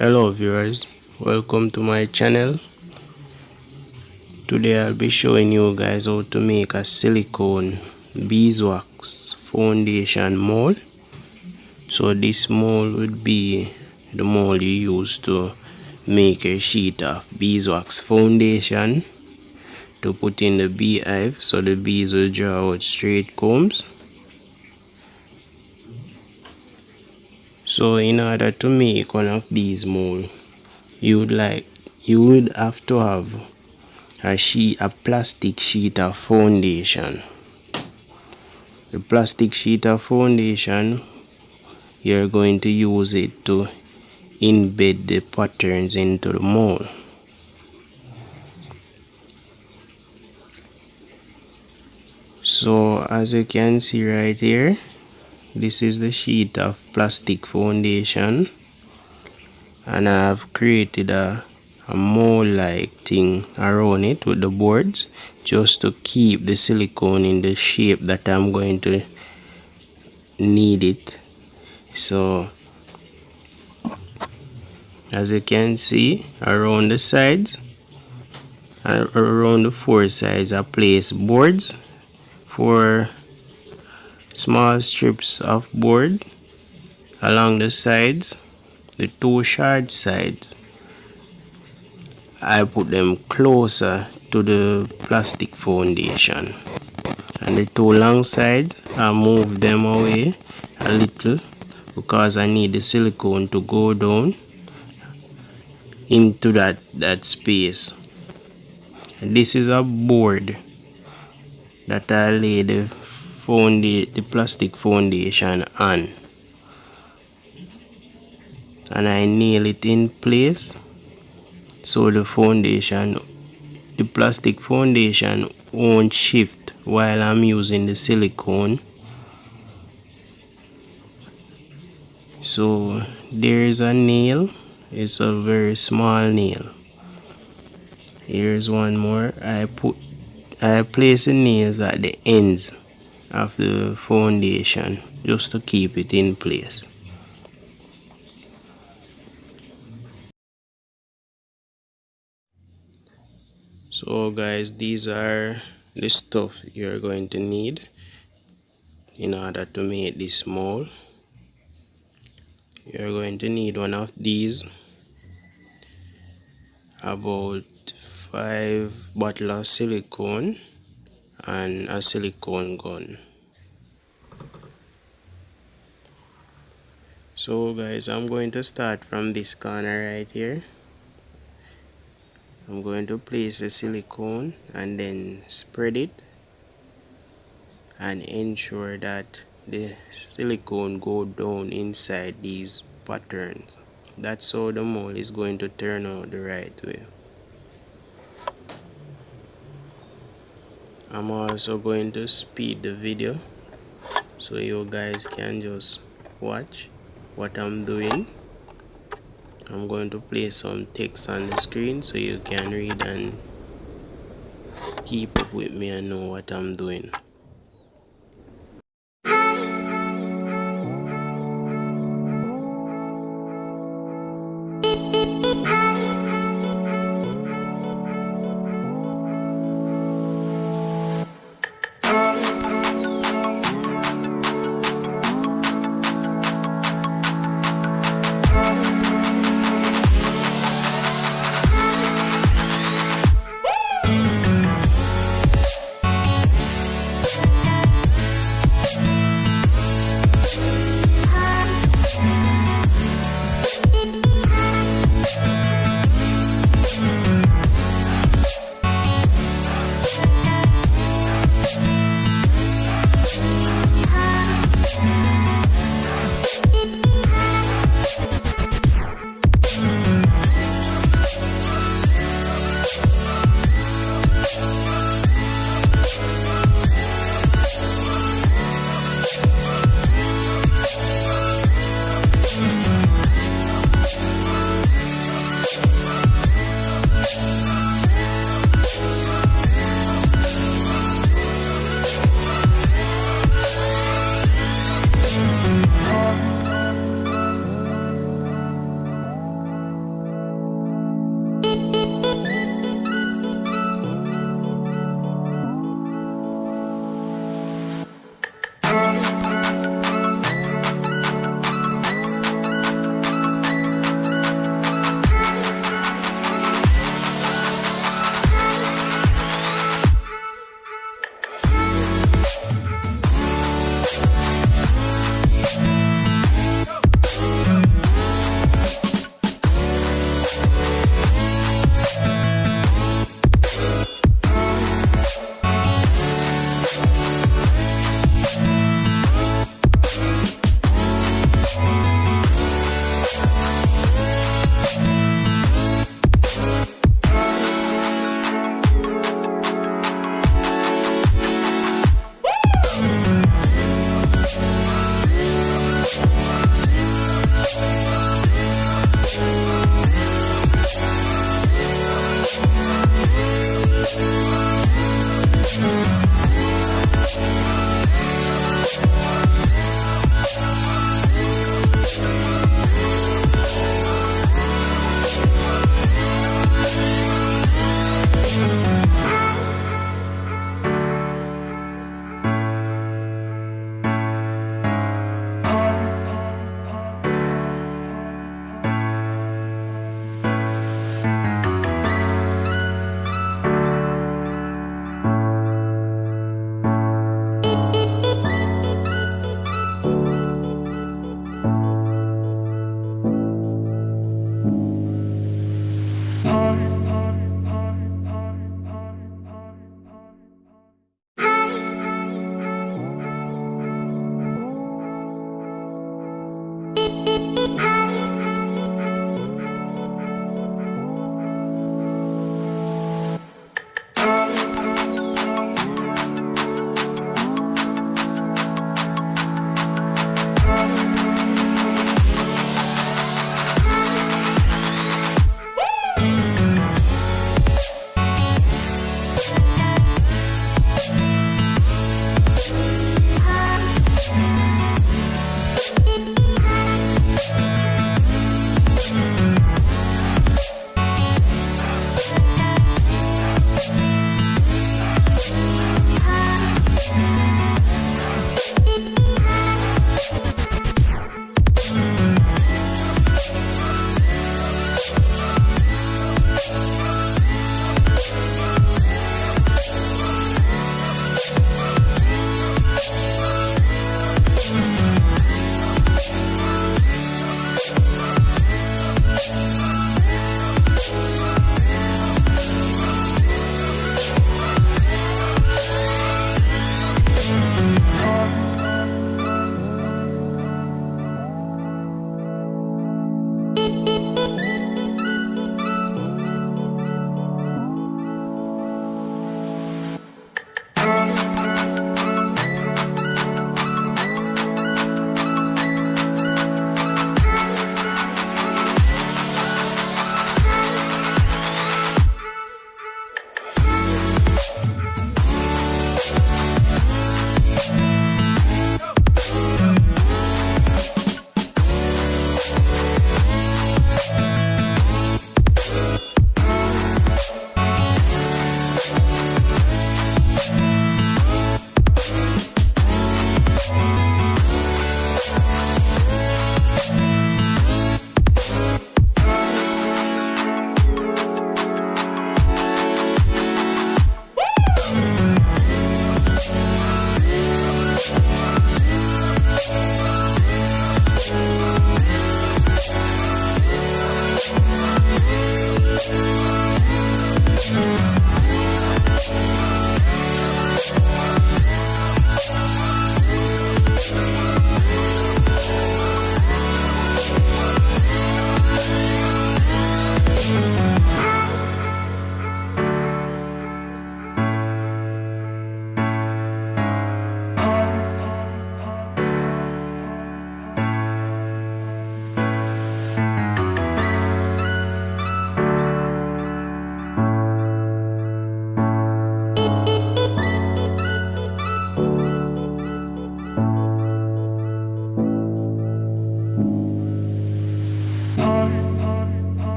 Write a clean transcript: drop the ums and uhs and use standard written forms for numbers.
Hello viewers, welcome to my channel. Today I'll be showing you guys how to make a silicone beeswax foundation mold. So this mold would be the mold you use to make a sheet of beeswax foundation to put in the beehive so the bees will draw out straight combs. So in order to make one of these molds, you would have to have a plastic sheet of foundation. The plastic sheet of foundation, you're going to use it to embed the patterns into the mold. So as you can see right here, this is the sheet of plastic foundation, and I've created a mold like thing around it with the boards just to keep the silicone in the shape that I'm going to need it. So as you can see, around the sides and around the four sides I place boards, 4 small strips of board. Along the sides, the 2 short sides, I put them closer to the plastic foundation, and the 2 long sides I move them away a little because I need the silicone to go down into that space. And this is a board that I lay the plastic foundation on, and I nail it in place so the plastic foundation won't shift while I'm using the silicone. So there is a nail. It's a very small nail. Here's one more. I place the nails at the ends of the foundation just to keep it in place. So guys, these are the stuff you're going to need in order to make this mold. You're going to need one of these, about 5 bottles of silicone, and a silicone gun. So guys, I'm going to start from this corner right here. I'm going to place the silicone and then spread it and ensure that the silicone go down inside these patterns. That's how the mold is going to turn out the right way. I'm also going to speed the video so you guys can just watch what I'm doing. I'm going to place some text on the screen so you can read and keep up with me and know what I'm doing.